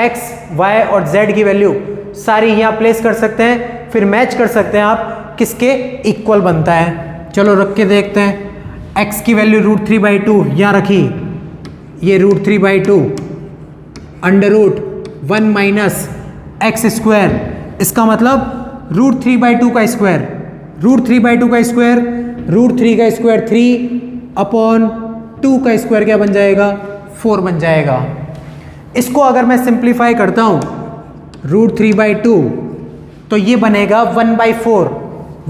x y और z की वैल्यू सारी यहाँ प्लेस कर सकते हैं, फिर मैच कर सकते हैं आप किसके इक्वल बनता है। चलो रख के देखते हैं। x की वैल्यू रूट 3 बाई 2 यहाँ रखी, ये root 3 by 2 under root 1 minus x square, इसका मतलब रूट 3 बाई 2 का स्क्वायर, रूट 3 बाई 2 का स्क्वायर, रूट 3 का स्क्वायर 3 अपॉन 2 का स्क्वायर क्या बन जाएगा, 4 बन जाएगा। इसको अगर मैं सिंप्लीफाई करता हूँ रूट 3 बाई 2, तो ये बनेगा 1 बाई 4,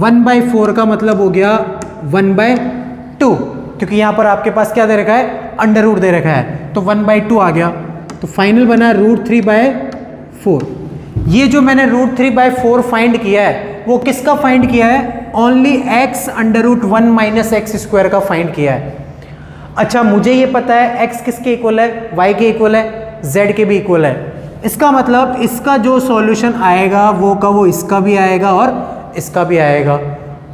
1 बाई 4 का मतलब हो गया 1 बाई 2, क्योंकि यहाँ पर आपके पास क्या दे रखा है, अंडर रूट दे रखा है, तो 1 बाई 2 आ गया। तो फाइनल बना रूट 3 बाई 4। ये जो मैंने रूट 3 बाई 4 फाइंड किया है, वो किसका फाइंड किया है, only x under root 1 minus x square का फाइंड किया है। अच्छा, मुझे ये पता है x किसके इक्वल है, y के इक्वल है, z के भी इक्वल है। इसका मतलब इसका जो सॉल्यूशन आएगा वो का वो इसका भी आएगा और इसका भी आएगा,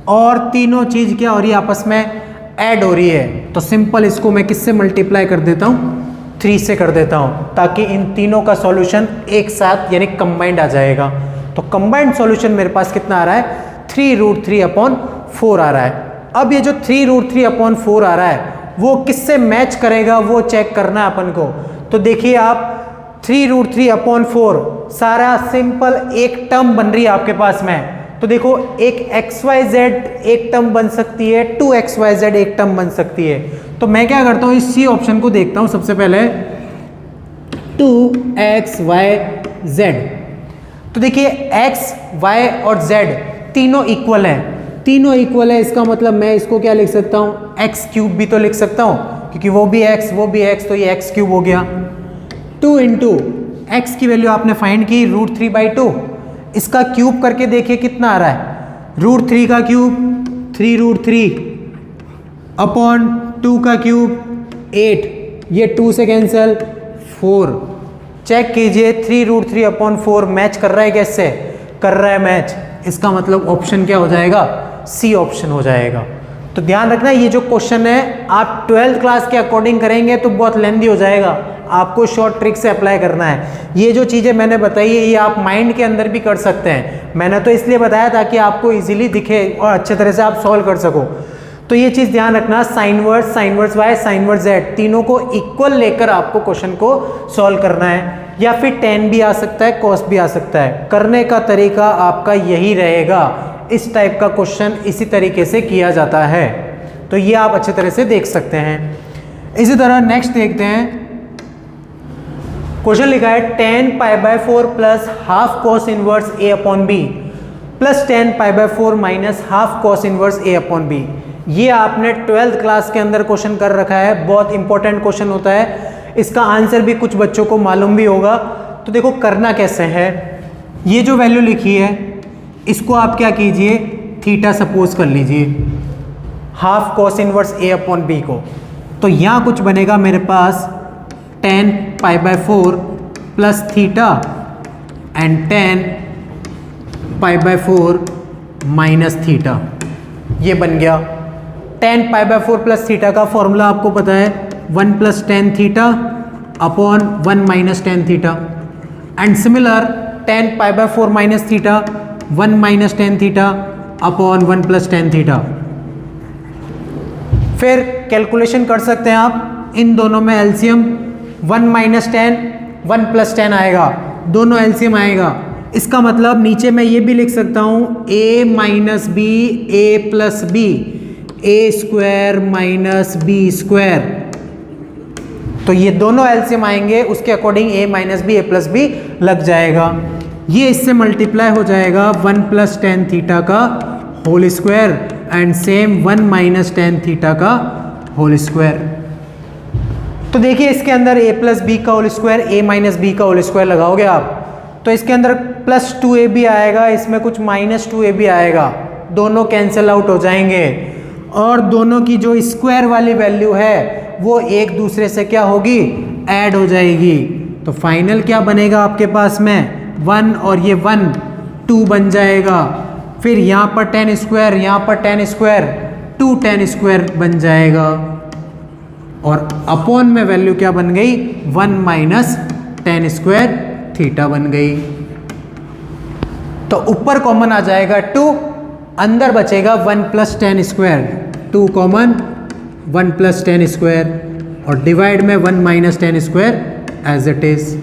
और तीनों चीज क्या हो रही है, आपस में ऐड हो रही है। तो सिंपल इसको मैं किससे मल्टीप्लाई कर देता हूँ, 3 से कर देता हूँ, ताकि इन तीनों का सॉल्यूशन एक साथ यानी कंबाइंड आ जाएगा। तो कंबाइंड सॉल्यूशन मेरे पास कितना आ रहा है, 3 रूट 3 अपॉन 4 आ रहा है। अब ये जो 3 रूट 3 अपॉन 4 आ रहा है वो किससे मैच करेगा, वो चेक करना है अपन को। तो देखिए आप 3 रूट 3 अपॉन 4 सारा सिंपल एक टर्म बन रही है आपके पास में। तो देखो एक XYZ एक टर्म बन सकती है, 2XYZ एक टर्म बन सकती है। तो मैं क्या करता हूँ, इस सी ऑप्शन को देखता हूँ सबसे पहले, 2XYZ। तो देखिए x, y और z तीनों इक्वल है, तीनों इक्वल है, इसका मतलब मैं इसको क्या लिख सकता हूँ, x क्यूब भी तो लिख सकता हूँ, क्योंकि वो भी x वो भी x, तो ये x क्यूब हो गया। 2 इंटू एक्स की वैल्यू आपने फाइंड की रूट 3 बाई 2, इसका क्यूब करके देखिए कितना आ रहा है, रूट 3 का क्यूब 3 रूट 3 अपॉन 2 का क्यूब 8, ये 2 से कैंसिल 4। चेक कीजिए 3 रूट 3 अपॉन 4 मैच कर रहा है, कैसे कर रहा है मैच, इसका मतलब ऑप्शन क्या हो जाएगा, सी ऑप्शन हो जाएगा। तो ध्यान रखना ये जो क्वेश्चन है आप 12th क्लास के अकॉर्डिंग करेंगे तो बहुत लेंथी हो जाएगा, आपको शॉर्ट ट्रिक से अप्लाई करना है। ये जो चीज़ें मैंने बताई है ये आप माइंड के अंदर भी कर सकते हैं, मैंने तो इसलिए बताया ताकि आपको इजीली दिखे और अच्छे तरह से आप सॉल्व कर सको। तो ये चीज़ ध्यान रखना, sine verse y sine verse z तीनों को इक्वल लेकर आपको क्वेश्चन को सॉल्व करना है, या फिर टेन भी आ सकता है, कॉस भी आ सकता है। करने का तरीका आपका यही रहेगा, इस टाइप का क्वेश्चन इसी तरीके से किया जाता है, तो ये आप अच्छे तरह से देख सकते हैं। इसी तरह नेक्स्ट देखते हैं, क्वेश्चन लिखा है tan pi by 4 plus half cos inverse a upon b plus tan pi by 4 minus half cos inverse a upon b. ये आपने 12th क्लास के अंदर क्वेश्चन कर रखा है, बहुत इंपॉर्टेंट क्वेश्चन होता है, इसका आंसर भी कुछ बच्चों को मालूम भी होगा। तो देखो करना कैसे है, ये जो वैल्यू लिखी है इसको आप क्या कीजिए, थीटा सपोज कर लीजिए, half cos inverse A upon B को, तो यहाँ कुछ बनेगा मेरे पास tan π/4 plus theta and tan π/4 minus theta, ये बन गया। tan π/4 प्लस थीटा का फॉर्मूला आपको पता है 1 plus tan theta upon 1 minus tan theta, and similar tan π/4 minus theta 1 minus tan theta upon 1 plus tan theta. फिर कैलकुलेशन कर सकते हैं आप, इन दोनों में LCM 1 minus tan 1 plus tan आएगा, दोनों एलसीएम आएगा। इसका मतलब नीचे मैं ये भी लिख सकता हूँ a minus b a plus b a square minus b square, तो ये दोनों एलसीएम आएंगे, उसके according a minus b a plus b लग जाएगा। ये इससे मल्टीप्लाई हो जाएगा 1 प्लस tan थीटा का whole square and same 1 minus tan theta का होल स्क्वायर। तो देखिए इसके अंदर a प्लस बी का whole square a minus b का होल स्क्वायर लगाओगे आप, तो इसके अंदर प्लस 2a भी आएगा, इसमें कुछ माइनस 2a भी आएगा, दोनों कैंसिल आउट हो जाएंगे और दोनों की जो स्क्वायर वाली वैल्यू है वो एक दूसरे से क्या होगी, ऐड हो जाएगी। तो फाइनल क्या बनेगा आपके पास में 1 और ये 1 2 बन जाएगा, फिर यहाँ पर tan स्क्वायर, यहाँ पर tan स्क्वायर 2 tan स्क्वायर बन जाएगा और अपॉन में वैल्यू क्या बन गई 1 माइनस tan स्क्वायर थीटा बन गई। तो ऊपर कॉमन आ जाएगा 2, अंदर बचेगा 1 plus tan square, 2 common 1 plus tan square और डिवाइड में 1 minus tan square as it is.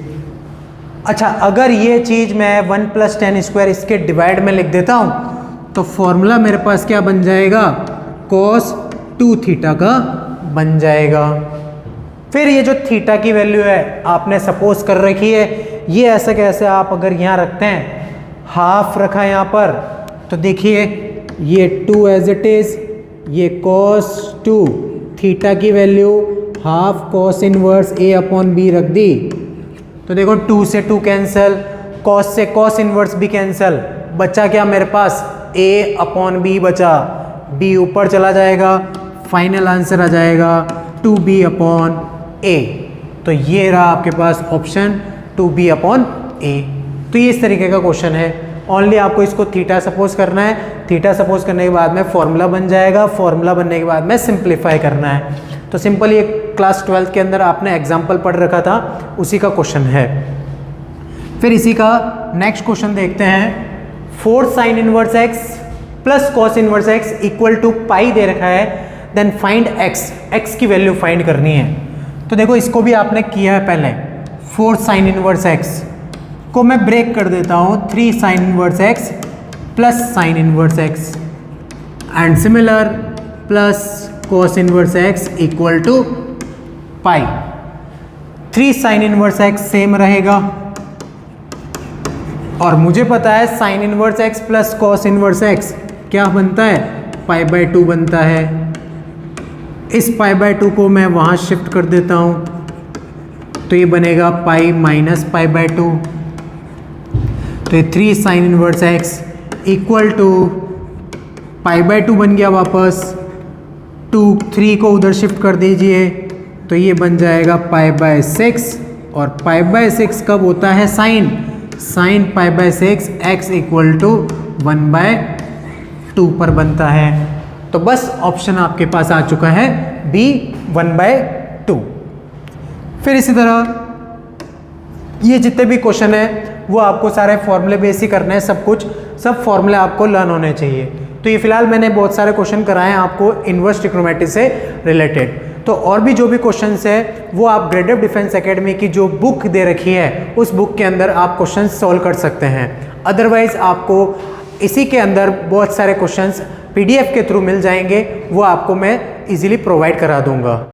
अच्छा, अगर ये चीज़ मैं 1 प्लस tan स्क्वायर इसके डिवाइड में लिख देता हूँ तो फॉर्मूला मेरे पास क्या बन जाएगा, cos 2 थीटा का बन जाएगा। फिर ये जो थीटा की वैल्यू है आपने सपोज कर रखी है, ये ऐसा कैसे आप अगर यहाँ रखते हैं, हाफ रखा यहाँ पर, तो देखिए ये 2 एज इट इज, ये cos 2 थीटा की value half cos inverse a upon b रख दी, तो देखो 2 से 2 कैंसिल, cos से cos इनवर्स भी कैंसिल, बचा क्या मेरे पास a अपॉन बी बचा, b ऊपर चला जाएगा, फाइनल आंसर आ जाएगा 2b अपॉन a। तो ये रहा आपके पास ऑप्शन 2b अपॉन a। तो ये इस तरीके का क्वेश्चन है, ओनली आपको इसको थीटा सपोज करना है, थीटा सपोज करने के बाद में फॉर्मूला बन जाएगा, फॉर्मूला बनने के बाद में सिंप्लीफाई करना है। तो सिंपल ये क्लास 12 के अंदर आपने एग्जाम्पल पढ़ रखा था, उसी का क्वेश्चन है। फिर इसी का नेक्स्ट क्वेश्चन देखते हैं। 4 sine inverse x plus cos inverse x equal to pi दे रखा है, देन फाइंड x की वैल्यू फाइंड करनी है। तो देखो इसको भी आपने किया है पहले, 4 साइन इनवर्स x को मैं ब्रेक कर देता हूँ 3 sine inverse x plus sine inverse x and similar plus cos inverse x equal to pi. 3 sine inverse x same रहेगा और मुझे पता है sine inverse x plus cos inverse x क्या बनता है, π/2 बनता है। इस π/2 को मैं वहाँ शिफ्ट कर देता हूँ, तो ये बनेगा पाई माइनस π/2। तो ये 3 sine inverse x equal to π/2 बन गया, वापस 3 को उधर शिफ्ट कर दीजिए, तो ये बन जाएगा π/6 और π/6 कब होता है साइन π/6 x इक्वल टू 1/2 पर बनता है। तो बस ऑप्शन आपके पास आ चुका है B 1/2। फिर इसी तरह ये जितने भी क्वेश्चन है वो आपको सारे फॉर्मूले बेस ही करने हैं, सब फॉर्मूले आपको लर्न होने चाहिए। तो ये फिलहाल मैंने बहुत सारे क्वेश्चन कराए हैं आपको इनवर्स ट्रिग्नोमेट्री से रिलेटेड। तो और भी जो भी क्वेश्चंस है वो आप ग्रेड डिफेंस एकेडमी की जो बुक दे रखी है उस बुक के अंदर आप क्वेश्चंस सॉल्व कर सकते हैं। अदरवाइज आपको इसी के अंदर बहुत सारे क्वेश्चंस PDF के थ्रू मिल जाएंगे, वो आपको मैं इजीली प्रोवाइड करा दूंगा।